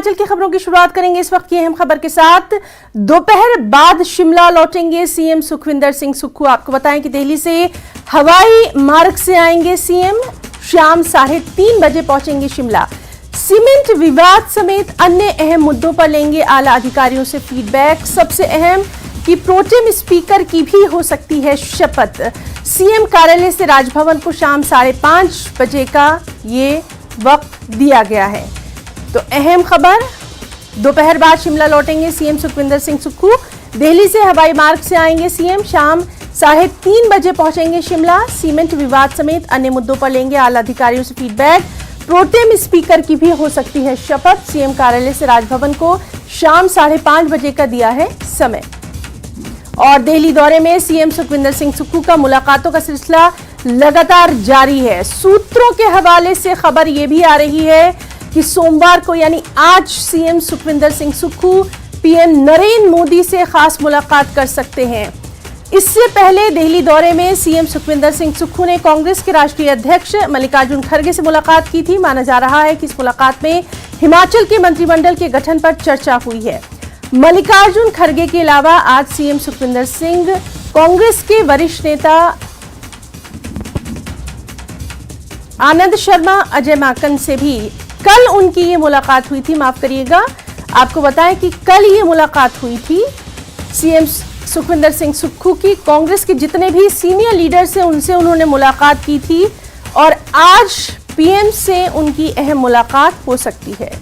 हिमाचल की खबरों की शुरुआत करेंगे इस वक्त की अहम खबर के साथ। दोपहर बाद शिमला लौटेंगे सीएम सुखविंदर सिंह सुक्खू। आपको बताएं कि दिल्ली से हवाई मार्ग से आएंगे सीएम, शाम 3:30 बजे पहुंचेंगे शिमला। सीमेंट विवाद समेत अन्य अहम मुद्दों पर लेंगे आला अधिकारियों से फीडबैक। सबसे अहम कि प्रोटेम स्पीकर की भी हो सकती है शपथ। सीएम कार्यालय से राजभवन को शाम 5:30 बजे का ये वक्त दिया गया है। तो अहम खबर, दोपहर बाद शिमला लौटेंगे सीएम सुखविंदर सिंह सुक्खू। दिल्ली से हवाई मार्ग से आएंगे सीएम, शाम 3:30 बजे पहुंचेंगे शिमला। सीमेंट विवाद समेत अन्य मुद्दों पर लेंगे आला अधिकारियों से फीडबैक। प्रोटेम स्पीकर की भी हो सकती है शपथ। सीएम कार्यालय से राजभवन को शाम 5:30 बजे का दिया है समय। और दिल्ली दौरे में सीएम सुखविंदर सिंह सुक्खू का मुलाकातों का सिलसिला लगातार जारी है। सूत्रों के हवाले से खबर यह भी आ रही है कि सोमवार को यानी आज सीएम सुखविंदर सिंह सुक्खू पीएम नरेंद्र मोदी से खास मुलाकात कर सकते हैं। इससे पहले दिल्ली दौरे में सीएम सुखविंदर सिंह सुक्खू ने कांग्रेस के राष्ट्रीय अध्यक्ष मल्लिकार्जुन खड़गे से मुलाकात की थी। माना जा रहा है कि इस मुलाकात में हिमाचल के मंत्रिमंडल के गठन पर चर्चा हुई है। मल्लिकार्जुन खड़गे के अलावा आज सीएम सुखविंदर सिंह कांग्रेस के वरिष्ठ नेता आनंद शर्मा, अजय माकन से भी कल उनकी ये मुलाकात हुई थी। माफ करिएगा, आपको बताएं कि कल ये मुलाकात हुई थी सीएम सुखविंदर सिंह सुक्खू की। कांग्रेस के जितने भी सीनियर लीडर्स हैं उनसे उन्होंने मुलाकात की थी और आज पीएम से उनकी अहम मुलाकात हो सकती है।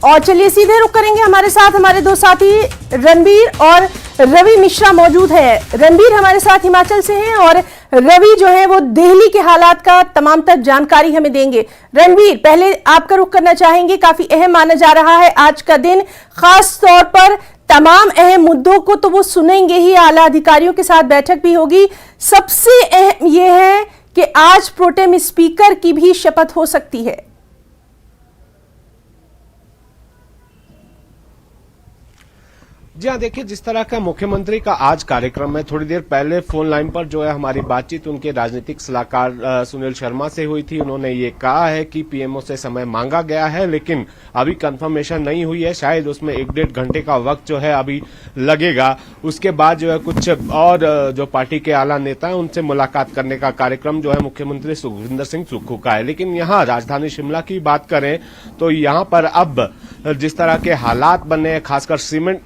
और चलिए सीधे रुक करेंगे, हमारे साथ हमारे दो साथी रणबीर और रवि मिश्रा मौजूद है। रणबीर हमारे साथ हिमाचल से हैं और रवि जो है वो दिल्ली के हालात का तमाम तक जानकारी हमें देंगे। रणबीर, पहले आपका रुख करना चाहेंगे, काफी अहम माना जा रहा है आज का दिन, खास तौर पर तमाम अहम मुद्दों को तो वो सुनेंगे ही, आला अधिकारियों के साथ बैठक भी होगी। सबसे अहम यह है कि आज प्रोटेम स्पीकर की भी शपथ हो सकती है। जी हाँ, देखिए जिस तरह का मुख्यमंत्री का आज कार्यक्रम है, थोड़ी देर पहले फोन लाइन पर जो है हमारी बातचीत उनके राजनीतिक सलाहकार सुनील शर्मा से हुई थी। उन्होंने ये कहा है कि पीएमओ से समय मांगा गया है लेकिन अभी कंफर्मेशन नहीं हुई है, शायद उसमें 1-1.5 घंटे का वक्त जो है अभी लगेगा। उसके बाद जो है कुछ और जो पार्टी के आला नेता है उनसे मुलाकात करने का कार्यक्रम जो है मुख्यमंत्री सुखविंदर सिंह सुक्खू का है। लेकिन यहाँ राजधानी शिमला की बात करें तो यहाँ पर अब जिस तरह के हालात बने हैं, खासकर सीमेंट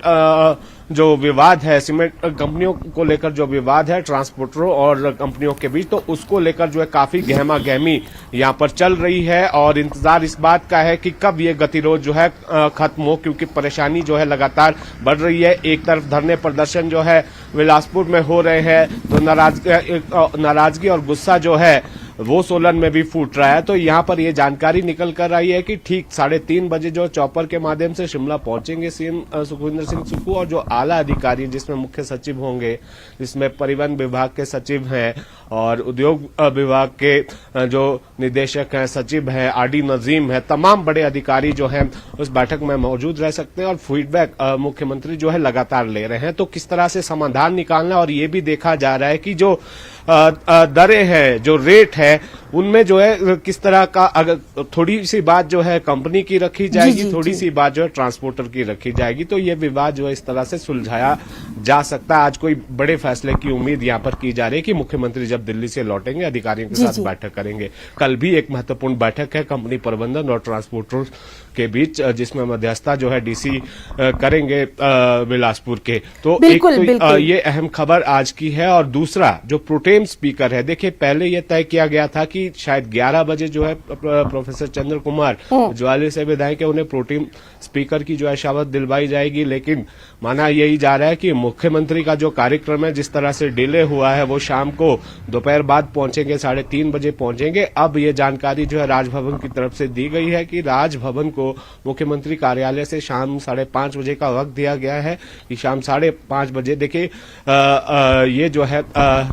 जो विवाद है, सीमेंट कंपनियों को लेकर जो विवाद है ट्रांसपोर्टरों और कंपनियों के बीच, तो उसको लेकर जो है काफी गहमा गहमी यहाँ पर चल रही है और इंतजार इस बात का है कि कब ये गतिरोध जो है खत्म हो, क्योंकि परेशानी जो है लगातार बढ़ रही है। एक तरफ धरने प्रदर्शन जो है बिलासपुर में हो रहे हैं तो नाराजगी और गुस्सा जो है वो सोलन में भी फूट रहा है। तो यहाँ पर ये जानकारी निकल कर आई है कि ठीक 3:30 बजे जो चॉपर के माध्यम से शिमला पहुंचेंगे सीएम सुखविंदर सिंह सुक्खू और जो आला अधिकारी जिसमें मुख्य सचिव होंगे, जिसमें परिवहन विभाग के सचिव हैं और उद्योग विभाग के जो निदेशक हैं, सचिव हैं, आरडी नजीम है, तमाम बड़े अधिकारी जो हैं उस बैठक में मौजूद रह सकते हैं और फीडबैक मुख्यमंत्री जो है लगातार ले रहे हैं। तो किस तरह से समाधान निकालना, और ये भी देखा जा रहा है कि जो दरें हैं, जो रेट है, उनमें जो है किस तरह का, अगर थोड़ी सी बात जो है कंपनी की रखी जाएगी, थोड़ी सी बात जो है ट्रांसपोर्टर की रखी जाएगी, तो ये विवाद जो है इस तरह से सुलझाया जा सकता है। आज कोई बड़े फैसले की उम्मीद यहाँ पर की जा रही है कि मुख्यमंत्री जब दिल्ली से लौटेंगे अधिकारियों के साथ बैठक करेंगे। कल भी एक महत्वपूर्ण बैठक है कंपनी प्रबंधन और ट्रांसपोर्टर के बीच, जिसमें मध्यस्थता जो है डीसी करेंगे बिलासपुर के। तो एक तो ये अहम खबर आज की है। और दूसरा जो प्रोटेम स्पीकर है, देखिए पहले यह तय किया गया था कि शायद 11 बजे जो है प्रोफेसर चंद्र कुमार ज्वाली से विधायक है, उन्हें प्रोटेम स्पीकर की जो है शपथ दिलवाई जाएगी। लेकिन माना यही जा रहा है कि मुख्यमंत्री का जो कार्यक्रम है, जिस तरह से डिले हुआ है, वो शाम को दोपहर बाद पहुंचेंगे, 3:30 बजे पहुंचेंगे। अब ये जानकारी जो है राजभवन की तरफ से दी गई है कि राजभवन को मुख्यमंत्री कार्यालय से शाम 5:30 बजे का वक्त दिया गया है कि शाम 5:30 बजे देखिए ये जो है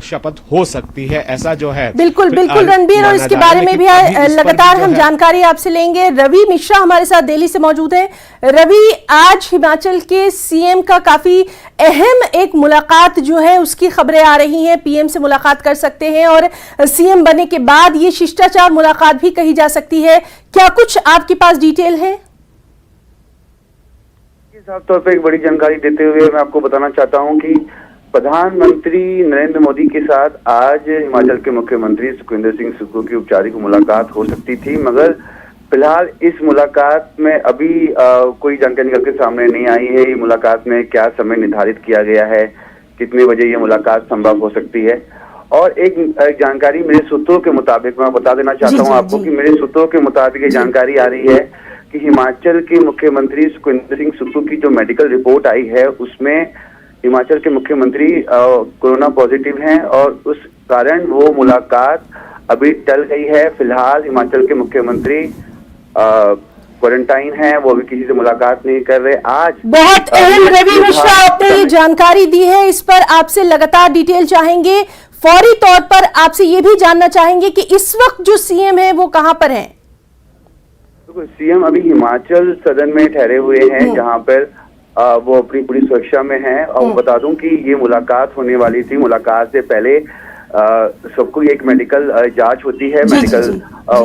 शपथ हो सकती है, ऐसा जो है। बिल्कुल बिल्कुल रणबीर, रणवीर, और इसके बारे में भी लगातार हम जानकारी आपसे लेंगे। रवि मिश्रा हमारे साथ दिल्ली से मौजूद हैं। रवि, आज हिमाचल के सीएम का काफी अहम एक मुलाकात जो है उसकी खबरें आ रही हैं, पीएम से मुलाकात कर सकते हैं और सीएम बनने के बाद ये शिष्टाचार मुलाकात भी कही जा सकती है। क्या कुछ आपके पास डिटेल है? साफ तौर पर एक बड़ी जानकारी देते हुए मैं आपको बताना चाहता हूं कि प्रधानमंत्री नरेंद्र मोदी के साथ आज हिमाचल के मुख्यमंत्री सुखविंदर सिंह सुक्खू की औपचारिक मुलाकात हो सकती थी, मगर फिलहाल इस मुलाकात में अभी कोई जानकारी निकल के सामने नहीं आई है। ये मुलाकात में क्या समय निर्धारित किया गया है, कितने बजे ये मुलाकात संभव हो सकती है। और एक जानकारी मेरे सूत्रों के मुताबिक मैं बता देना चाहता हूँ आपको कि मेरे सूत्रों के मुताबिक ये जानकारी आ रही है कि हिमाचल के मुख्यमंत्री सुखविंदर सिंह सुक्खू की जो मेडिकल रिपोर्ट आई है उसमें हिमाचल के मुख्यमंत्री कोरोना पॉजिटिव हैं और उस कारण वो मुलाकात अभी टल गई है। फिलहाल हिमाचल के मुख्यमंत्री क्वारंटाइन है, वो अभी किसी से मुलाकात नहीं कर रहे। आज बहुत अहम रवि मिश्रा आपने ये जानकारी दी है, इस पर आपसे लगातार डिटेल चाहेंगे। फौरी तौर पर आपसे ये भी जानना चाहेंगे कि इस वक्त जो सीएम है वो कहां पर हैं? सीएम अभी हिमाचल सदन में ठहरे हुए हैं, जहां पर वो अपनी पूरी सुरक्षा में हैं। और बता दूं कि ये मुलाकात होने वाली थी। मुलाकात से पहले सबको एक मेडिकल जांच होती है, मेडिकल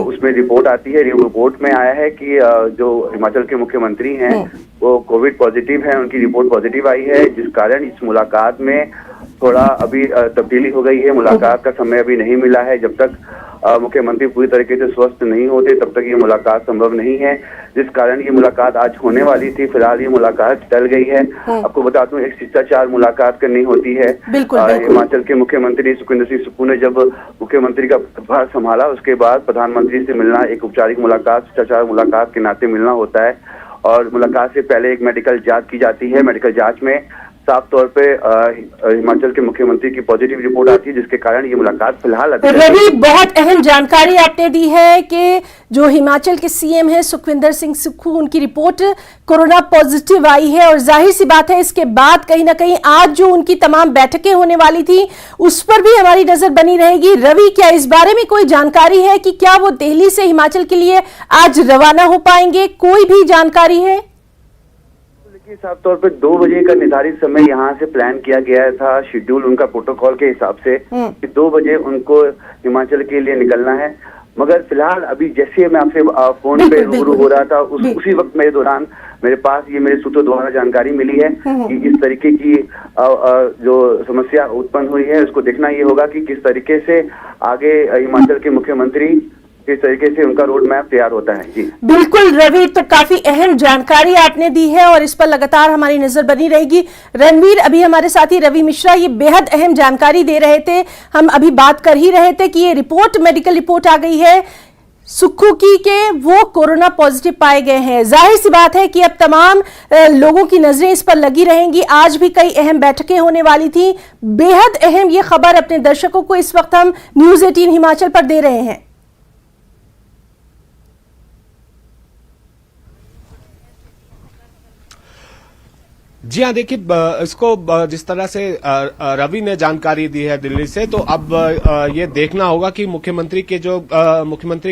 उसमें रिपोर्ट आती है। रिपोर्ट में आया है कि जो हिमाचल के मुख्यमंत्री हैं वो कोविड पॉजिटिव हैं, उनकी रिपोर्ट पॉजिटिव आई है, जिस कारण इस मुलाकात में थोड़ा अभी तब्दीली हो गई है। मुलाकात का समय अभी नहीं मिला है। जब तक मुख्यमंत्री पूरी तरीके से स्वस्थ नहीं होते तब तक ये मुलाकात संभव नहीं है, जिस कारण ये मुलाकात आज होने वाली थी। फिलहाल ये मुलाकात टल गई है। आपको बता दूं, एक शिष्टाचार मुलाकात करनी होती है। हिमाचल के मुख्यमंत्री सुखविंदर सिंह सुक्खू ने जब मुख्यमंत्री का पदभार संभाला उसके बाद प्रधानमंत्री से मिलना एक औपचारिक मुलाकात, शिष्टाचार मुलाकात के नाते मिलना होता है। और मुलाकात से पहले एक मेडिकल जांच की जाती है। मेडिकल जांच में साफ तौर पे हिमाचल के मुख्यमंत्री की पॉजिटिव रिपोर्ट आती है, जिसके कारण ये मुलाकात फिलहाल रवि, बहुत अहम जानकारी आपने दी है कि जो हिमाचल के सीएम है सुखविंदर सिंह सुक्खू, उनकी रिपोर्ट कोरोना पॉजिटिव आई है और जाहिर सी बात है इसके बाद कहीं ना कहीं आज जो उनकी तमाम बैठकें होने वाली थी उस पर भी हमारी नजर बनी रहेगी। रवि, क्या इस बारे में कोई जानकारी है कि क्या वो दिल्ली से हिमाचल के लिए आज रवाना हो पाएंगे? कोई भी जानकारी है? साफ तौर पे 2 बजे का निर्धारित समय यहाँ से प्लान किया गया था, शेड्यूल उनका प्रोटोकॉल के हिसाब से कि 2 बजे उनको हिमाचल के लिए निकलना है। मगर फिलहाल अभी जैसे मैं आपसे फोन पे रूबरू हो रहा था उसी वक्त मेरे दौरान मेरे पास ये मेरे सूत्रों द्वारा जानकारी मिली है कि इस तरीके की जो समस्या उत्पन्न हुई है उसको देखना ये होगा कि किस तरीके से आगे हिमाचल के मुख्यमंत्री किस तरीके से उनका रोड मैप तैयार होता है। जी बिल्कुल रवि, तो काफी अहम जानकारी आपने दी है और इस पर लगातार हमारी नजर बनी रहेगी। रणवीर, अभी हमारे साथी रवि मिश्रा ये बेहद अहम जानकारी दे रहे थे। हम अभी बात कर ही रहे थे कि ये रिपोर्ट, मेडिकल रिपोर्ट आ गई है सुक्खू की के वो कोरोना पॉजिटिव पाए गए हैं। जाहिर सी बात है कि अब तमाम लोगों की नजरें इस पर लगी रहेंगी। आज भी कई अहम बैठकें होने वाली थी। बेहद अहम ये खबर अपने दर्शकों को इस वक्त हम न्यूज 18 हिमाचल पर दे रहे हैं। जी हाँ, देखिए इसको जिस तरह से रवि ने जानकारी दी है दिल्ली से, तो अब ये देखना होगा कि मुख्यमंत्री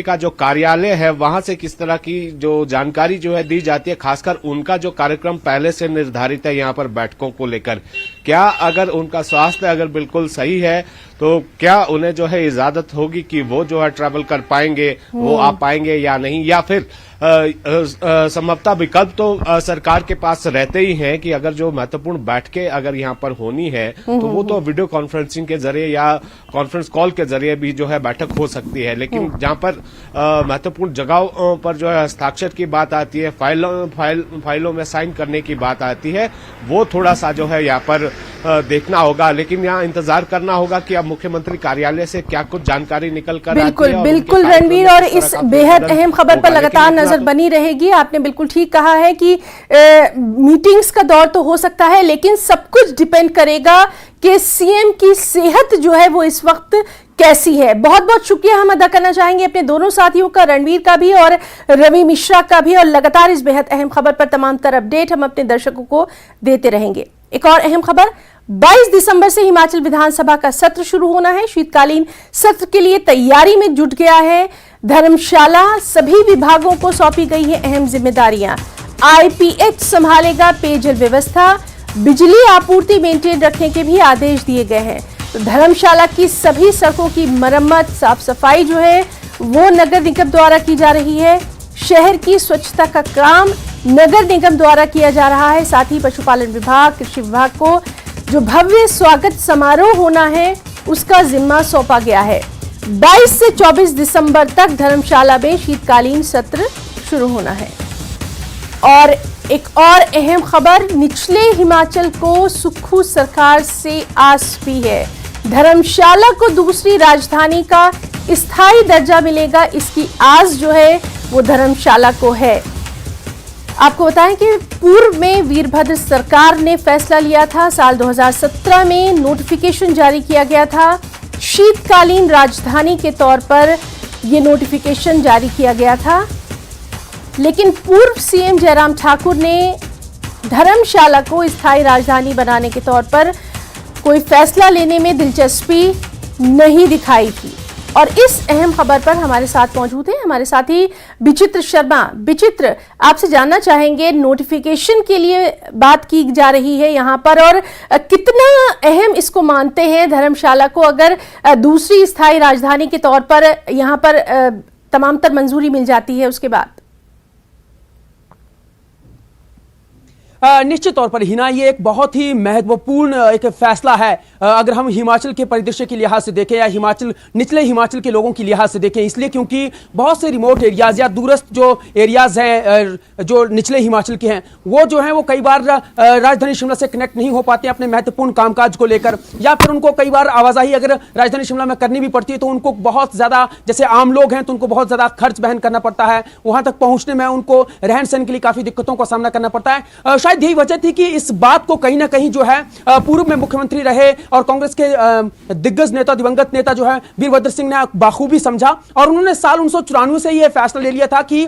का जो कार्यालय है वहां से किस तरह की जो जानकारी जो है दी जाती है, खासकर उनका जो कार्यक्रम पहले से निर्धारित है यहाँ पर बैठकों को लेकर। क्या अगर उनका स्वास्थ्य अगर बिल्कुल सही है तो क्या उन्हें जो है इजाजत होगी कि वो जो है ट्रैवल कर पाएंगे, वो आ पाएंगे या नहीं, या फिर संभवतः विकल्प तो सरकार के पास रहते ही हैं कि अगर जो महत्वपूर्ण बैठकें अगर यहाँ पर होनी है तो वो तो वीडियो कॉन्फ्रेंसिंग के जरिए या कॉन्फ्रेंस कॉल के जरिए भी जो है बैठक हो सकती है। लेकिन जहाँ पर महत्वपूर्ण जगहों पर जो है हस्ताक्षर की बात आती है, फाइलों में साइन करने की बात आती है, वो थोड़ा सा जो है यहाँ पर देखना होगा। लेकिन यहाँ इंतजार करना होगा कि अब मुख्यमंत्री कार्यालय से क्या कुछ जानकारी निकल कर बिल्कुल रणवीर, और इस बेहद अहम खबर पर लगातार नजर बनी रहेगी। आपने बिल्कुल ठीक कहा है कि मीटिंग्स का दौर तो हो सकता है, लेकिन सब कुछ डिपेंड करेगा कि सीएम की सेहत जो है वो इस वक्त कैसी है। बहुत बहुत शुक्रिया हम अदा करना चाहेंगे अपने दोनों साथियों का, रणवीर का भी और रवि मिश्रा का भी, और लगातार इस बेहद अहम खबर पर तमाम तरह अपडेट हम अपने दर्शकों को देते रहेंगे। एक और अहम खबर, 22 दिसंबर से हिमाचल विधानसभा का सत्र शुरू होना है। शीतकालीन सत्र के लिए तैयारी में जुट गया है धर्मशाला। सभी विभागों को सौंपी गई है अहम जिम्मेदारियां। आईपीएच संभालेगा पेयजल व्यवस्था, बिजली आपूर्ति मेंटेन रखने के भी आदेश दिए गए हैं। तो धर्मशाला की सभी सड़कों की मरम्मत, साफ सफाई जो है वो नगर निगम द्वारा की जा रही है। शहर की स्वच्छता का काम नगर निगम द्वारा किया जा रहा है। साथ ही पशुपालन विभाग, कृषि विभाग को जो भव्य स्वागत समारोह होना है उसका जिम्मा सौंपा गया है। 22 से 24 दिसंबर तक धर्मशाला में शीतकालीन सत्र शुरू होना है। और एक और अहम खबर, निचले हिमाचल को सुक्खू सरकार से आस भी है। धर्मशाला को दूसरी राजधानी का स्थायी दर्जा मिलेगा, इसकी आस जो है वो धर्मशाला को है। आपको बताएं कि पूर्व में वीरभद्र सरकार ने फैसला लिया था, साल 2017 में नोटिफिकेशन जारी किया गया था। शीतकालीन राजधानी के तौर पर यह नोटिफिकेशन जारी किया गया था, लेकिन पूर्व सीएम जयराम ठाकुर ने धर्मशाला को स्थायी राजधानी बनाने के तौर पर कोई फैसला लेने में दिलचस्पी नहीं दिखाई थी। और इस अहम खबर पर हमारे साथ मौजूद है हमारे साथी विचित्र शर्मा। विचित्र, आपसे जानना चाहेंगे, नोटिफिकेशन के लिए बात की जा रही है यहाँ पर, और कितना अहम इसको मानते हैं धर्मशाला को अगर दूसरी स्थायी राजधानी के तौर पर यहाँ पर तमाम तर मंजूरी मिल जाती है उसके बाद? निश्चित तौर पर हिना, ये एक बहुत ही महत्वपूर्ण एक फैसला है। अगर हम हिमाचल के परिदृश्य के लिहाज से देखें या निचले हिमाचल के लोगों के लिहाज से देखें, इसलिए क्योंकि बहुत से रिमोट एरियाज या दूरस्थ जो एरियाज हैं जो निचले हिमाचल के हैं, वो जो हैं वो कई बार राजधानी शिमला से कनेक्ट नहीं हो पाते अपने महत्वपूर्ण कामकाज को लेकर, या फिर उनको कई बार आवाजाही अगर राजधानी शिमला में करनी भी पड़ती है तो उनको बहुत ज्यादा, जैसे आम लोग हैं तो उनको बहुत ज्यादा खर्च बहन करना पड़ता है। वहां तक पहुंचने में उनको रहन सहन के लिए काफी दिक्कतों का सामना करना पड़ता है। शायद यही वजह थी कि इस बात को कहीं ना कहीं जो है पूर्व में मुख्यमंत्री रहे और कांग्रेस के दिग्गज नेता, दिवंगत नेता जो है वीरभद्र सिंह ने बाखूबी समझा, और उन्होंने साल 1994 से यह फैसला ले लिया था कि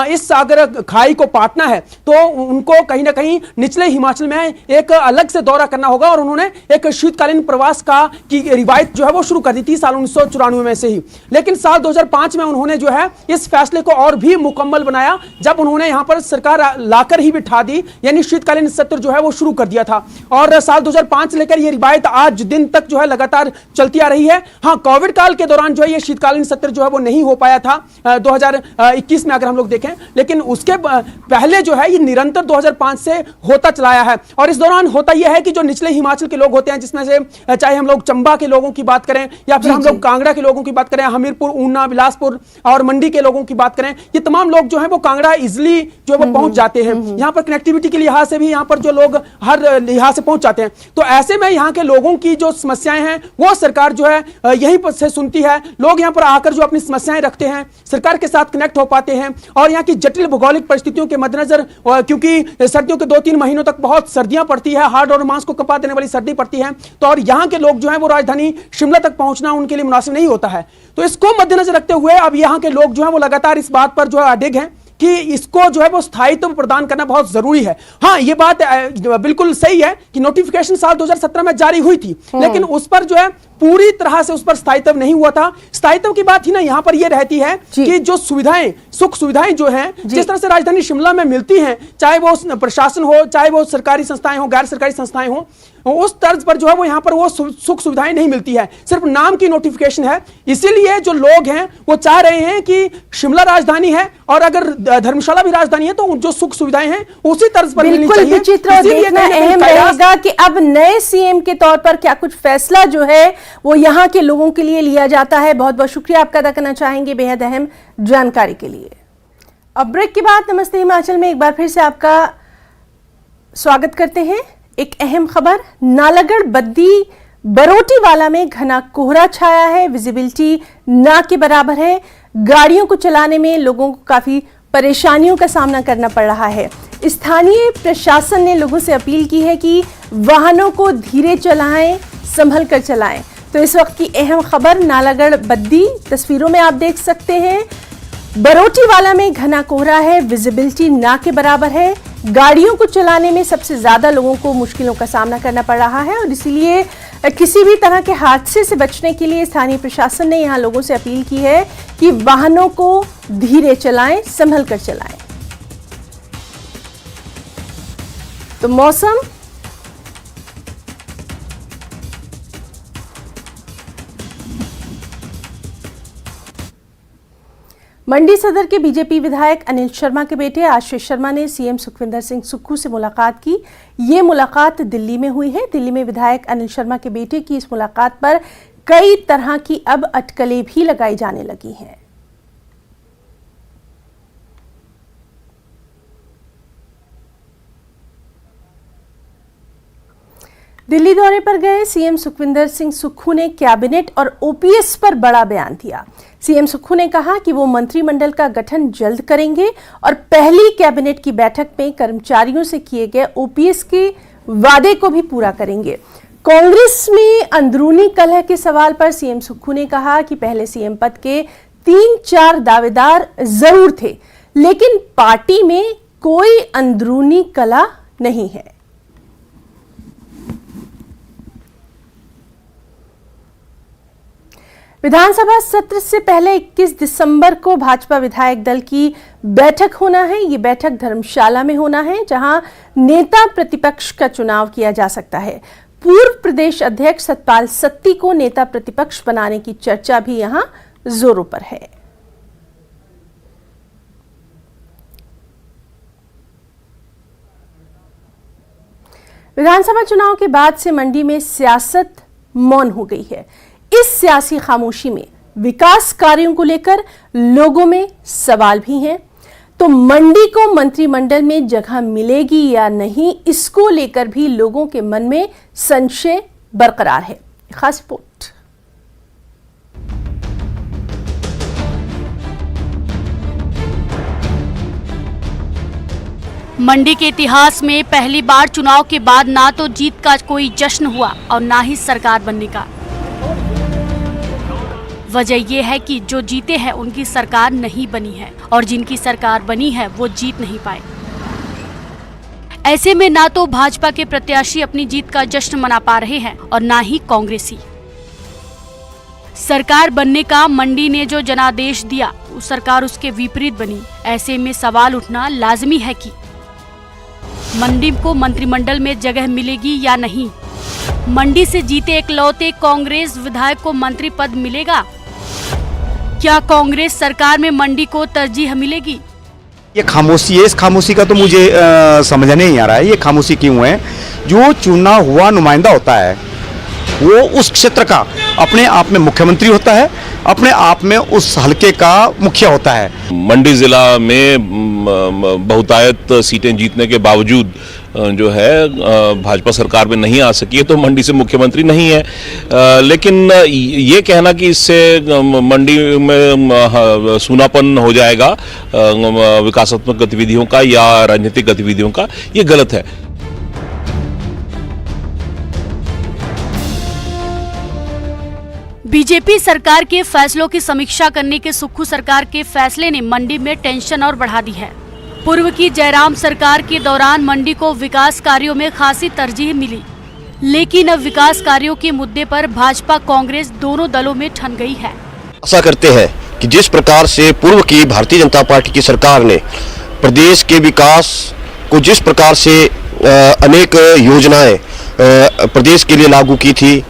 इस अगर खाई को पाटना है तो उनको कहीं ना कहीं निचले हिमाचल में एक अलग से दौरा करना होगा, और उन्होंने एक शीतकालीन प्रवास की रिवायत जो है वो शुरू कर दी थी साल 1994 में से ही। लेकिन साल 2005 में उन्होंने जो है इस फैसले को और भी मुकम्मल बनाया, जब उन्होंने यहां पर सरकार लाकर ही बिठा दी, यानी शीतकालीन सत्र जो है वो शुरू कर दिया था। और साल 2005 से लेकर ये रिवायत आज दिन तक जो है लगातार चलती आ रही है। हाँ, कोविड काल के दौरान जो है ये शीतकालीन सत्र जो है वो नहीं हो पाया था 2021 में अगर हम लोग देखें, लेकिन उसके पहले जो है ये निरंतर 2005 से होता चलाया है। और इस दौरान होता यह है कि जो निचले हिमाचल के लोग होते हैं, जिसमें से चाहे हम लोग चंबा के लोगों की बात करें या फिर हम लोग कांगड़ा के लोगों की बात करें, हमीरपुर, ऊना, बिलासपुर और मंडी के लोगों की बात करें, ये तमाम लोग जो है वो कांगड़ा इजिली जो है वो पहुंच जाते हैं। यहाँ पर कनेक्टिविटी के लिहाज से भी यहाँ पर जो लोग हर लिहाज से पहुंच जाते हैं, तो ऐसे में यहाँ के लोगों की जो समस्याएं हैं वो सरकार जो है यहीं पर से सुनती है। लोग यहाँ पर आकर जो अपनी समस्याएं रखते हैं, सरकार के साथ कनेक्ट हो पाते हैं। और यहाँ की जटिल भौगोलिक परिस्थितियों के मद्देनजर, क्योंकि सर्दियों के 2-3 महीनों तक बहुत सर्दियां पड़ती है, हार्ड और मांस को कपा देने वाली सर्दी पड़ती है, तो और यहाँ के लोग जो है वो राजधानी शिमला तक पहुंचना उनके लिए मुनासिब नहीं होता है। तो इसको मद्देनजर रखते हुए अब यहाँ के लोग जो है वो लगातार इस बात पर जो है अडिग हैं कि इसको जो है वो स्थायित्व प्रदान करना बहुत जरूरी है। हाँ, ये बात बिल्कुल सही है कि नोटिफिकेशन साल 2017 में जारी हुई थी, लेकिन उस पर जो है पूरी तरह से उस पर स्थायित्व नहीं हुआ था। स्थायित्व की बात ही ना यहाँ पर यह रहती है कि जो सुविधाएं, सुख सुविधाएं जो हैं, जिस तरह से राजधानी शिमला में मिलती हैं, चाहे वो प्रशासन हो, चाहे वो सरकारी संस्थाएं हो, गैर सरकारी संस्थाएं हो, उस तर्ज पर जो है वो यहाँ पर वो सुख सुविधाएं नहीं मिलती है, सिर्फ नाम की नोटिफिकेशन है। इसीलिए जो लोग हैं वो चाह रहे हैं कि शिमला राजधानी है और अगर धर्मशाला भी राजधानी है तो जो सुख सुविधाएं हैं उसी तर्ज पर मिलनी चाहिए। विचित्र देखना अहम रहेगा कि अब नए सीएम के तौर पर क्या कुछ फैसला जो है वो यहाँ के लोगों के लिए लिया जाता है। बहुत बहुत शुक्रिया आपका अदा करना चाहेंगे बेहद अहम जानकारी के लिए। अब ब्रेक के बाद नमस्ते हिमाचल में एक बार फिर से आपका स्वागत करते हैं। एक अहम खबर, नालागढ़ बद्दी बरोटीवाला में घना कोहरा छाया है, विजिबिलिटी ना के बराबर है। गाड़ियों को चलाने में लोगों को काफी परेशानियों का सामना करना पड़ रहा है। स्थानीय प्रशासन ने लोगों से अपील की है कि वाहनों को धीरे चलाएं, संभल कर चलाएं। तो इस वक्त की अहम खबर नालागढ़ बद्दी, तस्वीरों में आप देख सकते हैं, बरोटीवाला में घना कोहरा है, विजिबिलिटी ना के बराबर है। गाड़ियों को चलाने में सबसे ज्यादा लोगों को मुश्किलों का सामना करना पड़ रहा है और इसीलिए किसी भी तरह के हादसे से बचने के लिए स्थानीय प्रशासन ने यहां लोगों से अपील की है कि वाहनों को धीरे चलाएं, संभल कर चलाएं। तो मौसम, मंडी सदर के बीजेपी विधायक अनिल शर्मा के बेटे आशीष शर्मा ने सीएम सुखविंदर सिंह सुक्खू से मुलाकात की। ये मुलाकात दिल्ली में हुई है। दिल्ली में विधायक अनिल शर्मा के बेटे की इस मुलाकात पर कई तरह की अब अटकलें भी लगाई जाने लगी हैं। दिल्ली दौरे पर गए सीएम सुखविंदर सिंह सुक्खू ने कैबिनेट और ओपीएस पर बड़ा बयान दिया। सीएम सुक्खू ने कहा कि वो मंत्रिमंडल का गठन जल्द करेंगे और पहली कैबिनेट की बैठक में कर्मचारियों से किए गए ओपीएस के वादे को भी पूरा करेंगे। कांग्रेस में अंदरूनी कलह के सवाल पर सीएम सुक्खू ने कहा कि पहले सीएम पद के 3-4 दावेदार जरूर थे, लेकिन पार्टी में कोई अंदरूनी कलह नहीं है। विधानसभा सत्र से पहले 21 दिसंबर को भाजपा विधायक दल की बैठक होना है। ये बैठक धर्मशाला में होना है, जहां नेता प्रतिपक्ष का चुनाव किया जा सकता है। पूर्व प्रदेश अध्यक्ष सतपाल सत्ती को नेता प्रतिपक्ष बनाने की चर्चा भी यहां जोरों पर है। विधानसभा चुनाव के बाद से मंडी में सियासत मौन हो गई है। इस सियासी खामोशी में विकास कार्यों को लेकर लोगों में सवाल भी हैं। तो मंडी को मंत्रिमंडल में जगह मिलेगी या नहीं, इसको लेकर भी लोगों के मन में संशय बरकरार है। खास रिपोर्ट। मंडी के इतिहास में पहली बार चुनाव के बाद ना तो जीत का कोई जश्न हुआ और ना ही सरकार बनने का। वजह यह है कि जो जीते हैं उनकी सरकार नहीं बनी है और जिनकी सरकार बनी है वो जीत नहीं पाए। ऐसे में ना तो भाजपा के प्रत्याशी अपनी जीत का जश्न मना पा रहे हैं और ना ही कांग्रेसी। सरकार बनने का मंडी ने जो जनादेश दिया, उस सरकार उसके विपरीत बनी। ऐसे में सवाल उठना लाजमी है कि मंडी को मंत्रिमंडल में जगह मिलेगी या नहीं। मंडी से जीते इकलौते कांग्रेस विधायक को मंत्री पद मिलेगा? क्या कांग्रेस सरकार में मंडी को तरजीह मिलेगी? ये खामोशी है, इस खामोशी का तो मुझे समझ नहीं आ रहा है। ये खामोशी क्यों है? जो चुना हुआ नुमाइंदा होता है वो उस क्षेत्र का अपने आप में मुख्यमंत्री होता है, अपने आप में उस हलके का मुखिया होता है। मंडी जिला में बहुतायत सीटें जीतने के बावजूद जो है भाजपा सरकार में नहीं आ सकी है, तो मंडी से मुख्यमंत्री नहीं है। लेकिन ये कहना कि इससे मंडी में सूनापन हो जाएगा विकासात्मक गतिविधियों का या राजनीतिक गतिविधियों का, ये गलत है। बीजेपी सरकार के फैसलों की समीक्षा करने के सुक्खू सरकार के फैसले ने मंडी में टेंशन और बढ़ा दी है। पूर्व की जयराम सरकार के दौरान मंडी को विकास कार्यों में खासी तरजीह मिली, लेकिन अब विकास कार्यों के मुद्दे पर भाजपा कांग्रेस दोनों दलों में ठन गई है। आशा करते हैं कि जिस प्रकार से पूर्व की भारतीय जनता पार्टी की सरकार ने प्रदेश के विकास को जिस प्रकार से अनेक योजनाएं प्रदेश के लिए लागू की थी,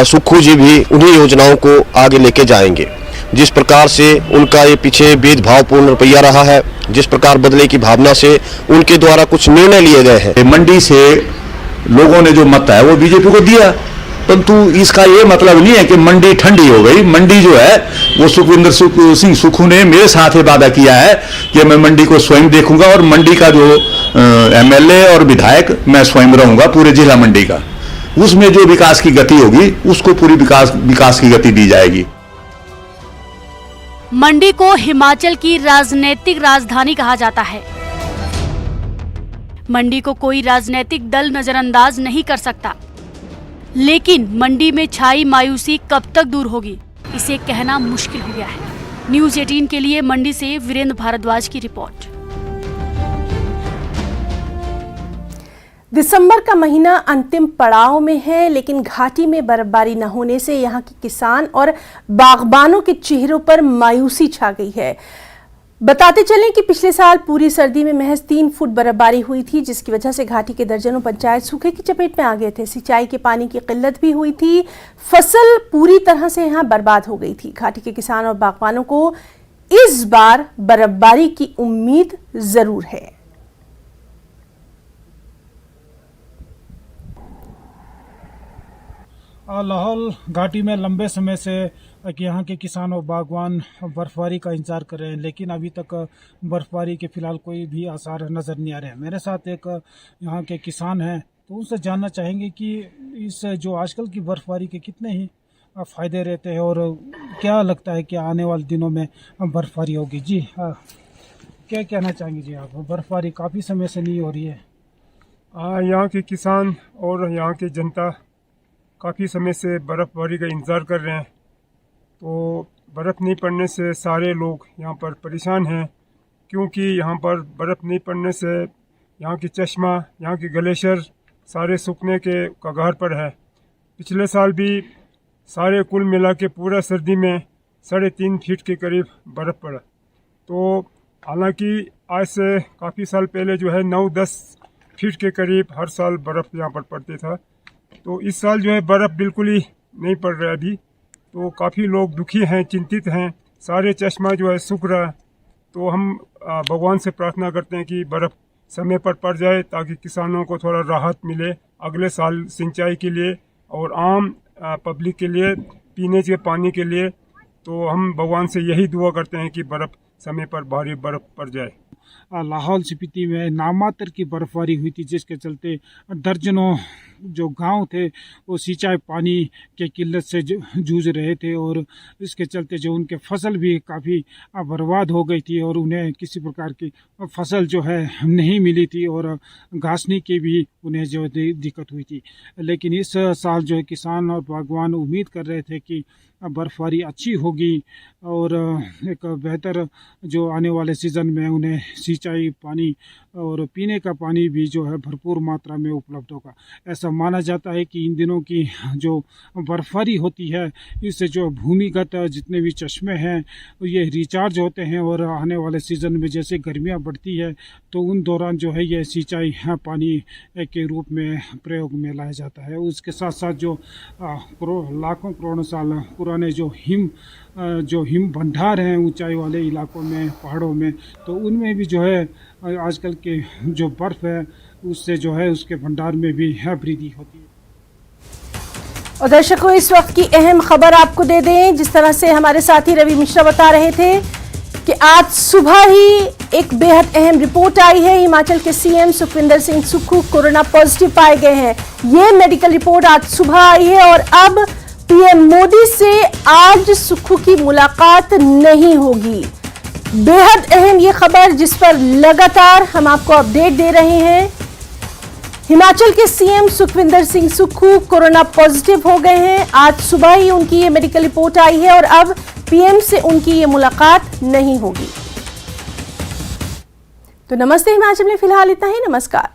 सुक्खू जी भी उन्हीं योजनाओं को आगे लेके जाएंगे। जिस प्रकार से उनका ये पीछे भेदभावपूर्ण रवैया रहा है, जिस प्रकार बदले की भावना से उनके द्वारा कुछ निर्णय लिए गए हैं। मंडी से लोगों ने जो मत है वो बीजेपी को दिया, परंतु इसका ये मतलब नहीं है कि मंडी ठंडी हो गई। मंडी जो है वो सुखविंदर सिंह सुक्खू ने मेरे साथ ही वादा किया है कि मैं मंडी को स्वयं देखूंगा और मंडी का जो एमएलए और विधायक मैं स्वयं रहूंगा पूरे जिला मंडी का। उसमें जो विकास की गति होगी उसको पूरी विकास की गति दी जाएगी। मंडी को हिमाचल की राजनीतिक राजधानी कहा जाता है। मंडी को कोई राजनीतिक दल नजरअंदाज नहीं कर सकता, लेकिन मंडी में छाई मायूसी कब तक दूर होगी, इसे कहना मुश्किल हो गया है। न्यूज़ 18 के लिए मंडी से वीरेंद्र भारद्वाज की रिपोर्ट। दिसंबर का महीना अंतिम पड़ाव में है, लेकिन घाटी में बर्फबारी न होने से यहां के किसान और बागबानों के चेहरों पर मायूसी छा गई है। बताते चलें कि पिछले साल पूरी सर्दी में महज 3 फुट बर्फबारी हुई थी, जिसकी वजह से घाटी के दर्जनों पंचायत सूखे की चपेट में आ गए थे। सिंचाई के पानी की किल्लत भी हुई थी, फसल पूरी तरह से यहां बर्बाद हो गई थी। घाटी के किसान और बागबानों को इस बार बर्फबारी की उम्मीद जरूर है। लाहौल घाटी में लंबे समय से यहाँ के किसान और बागवान बर्फबारी का इंतजार कर रहे हैं, लेकिन अभी तक बर्फबारी के फिलहाल कोई भी आसार नज़र नहीं आ रहे हैं। मेरे साथ एक यहाँ के किसान हैं, तो उनसे जानना चाहेंगे कि इस जो आजकल की बर्फबारी के कितने ही फ़ायदे रहते हैं और क्या लगता है कि आने वाले दिनों में बर्फबारी होगी। जी क्या कहना चाहेंगे जी आप? बर्फबारी काफ़ी समय से नहीं हो रही है। यहाँ के किसान और यहाँ की जनता काफ़ी समय से बर्फ़बारी का इंतज़ार कर रहे हैं, तो बर्फ़ नहीं पड़ने से सारे लोग यहाँ पर परेशान हैं, क्योंकि यहाँ पर बर्फ़ नहीं पड़ने से यहाँ की चश्मा, यहाँ की ग्लेशियर सारे सूखने के कगार पर है। पिछले साल भी सारे कुल मिला के पूरा सर्दी में 3.5 फीट के करीब बर्फ़ पड़ा। तो हालांकि आज से काफ़ी साल पहले जो है 9-10 फीट के करीब हर साल बर्फ़ यहाँ पर पड़ती था। तो इस साल जो है बर्फ़ बिल्कुल ही नहीं पड़ रहा है अभी, तो काफ़ी लोग दुखी हैं, चिंतित हैं, सारे चश्मा जो है सूख रहा है। तो हम भगवान से प्रार्थना करते हैं कि बर्फ़ समय पर पड़ जाए, ताकि किसानों को थोड़ा राहत मिले अगले साल सिंचाई के लिए और आम पब्लिक के लिए पीने के पानी के लिए। तो हम भगवान से यही दुआ करते हैं कि बर्फ़ समय पर भारी बर्फ़ पड़ जाए। लाहौल स्पीति में नामात्र की बर्फबारी हुई थी, जिसके चलते दर्जनों जो गांव थे वो सिंचाई पानी के किल्लत से जूझ रहे थे, और इसके चलते जो उनके फसल भी काफ़ी बर्बाद हो गई थी और उन्हें किसी प्रकार की फसल जो है नहीं मिली थी और घासनी की भी उन्हें जो दिक्कत हुई थी। लेकिन इस साल जो है किसान और बागवान उम्मीद कर रहे थे कि बर्फबारी अच्छी होगी और एक बेहतर जो आने वाले सीज़न में उन्हें सिंचाई पानी और पीने का पानी भी जो है भरपूर मात्रा में उपलब्ध होगा। ऐसा माना जाता है कि इन दिनों की जो बर्फबारी होती है, इससे जो भूमिगत जितने भी चश्मे हैं ये रिचार्ज होते हैं, और आने वाले सीज़न में जैसे गर्मियाँ बढ़ती है तो उन दौरान जो है ये सिंचाई पानी के रूप में प्रयोग में लाया जाता है। उसके साथ साथ जो लाखों करोड़ों साल पुराने जो हिम भंडार हैं ऊंचाई वाले इलाकों में, पहाड़ों में, तो उनमें भी जो है आजकल के जो बर्फ़ है उससे जो है उसके भंडार में भी है वृद्धि होती है। और दर्शकों, इस वक्त की अहम खबर आपको दे दें, जिस तरह से हमारे साथी रवि मिश्रा बता रहे थे कि आज सुबह ही एक बेहद अहम रिपोर्ट आई है। हिमाचल के CM Sukhvinder Singh Sukhu corona positive पाए गए हैं। ये मेडिकल रिपोर्ट आज सुबह आई है और अब पीएम मोदी से आज सुक्खू की मुलाकात नहीं होगी। बेहद अहम ये खबर, जिस पर लगातार हम आपको अपडेट दे रहे हैं। हिमाचल के CM Sukhvinder Singh Sukhu corona positive हो गए हैं। आज सुबह ही उनकी ये मेडिकल रिपोर्ट आई है और अब पीएम से उनकी ये मुलाकात नहीं होगी। तो नमस्ते हिमाचल में फिलहाल इतना ही। नमस्कार।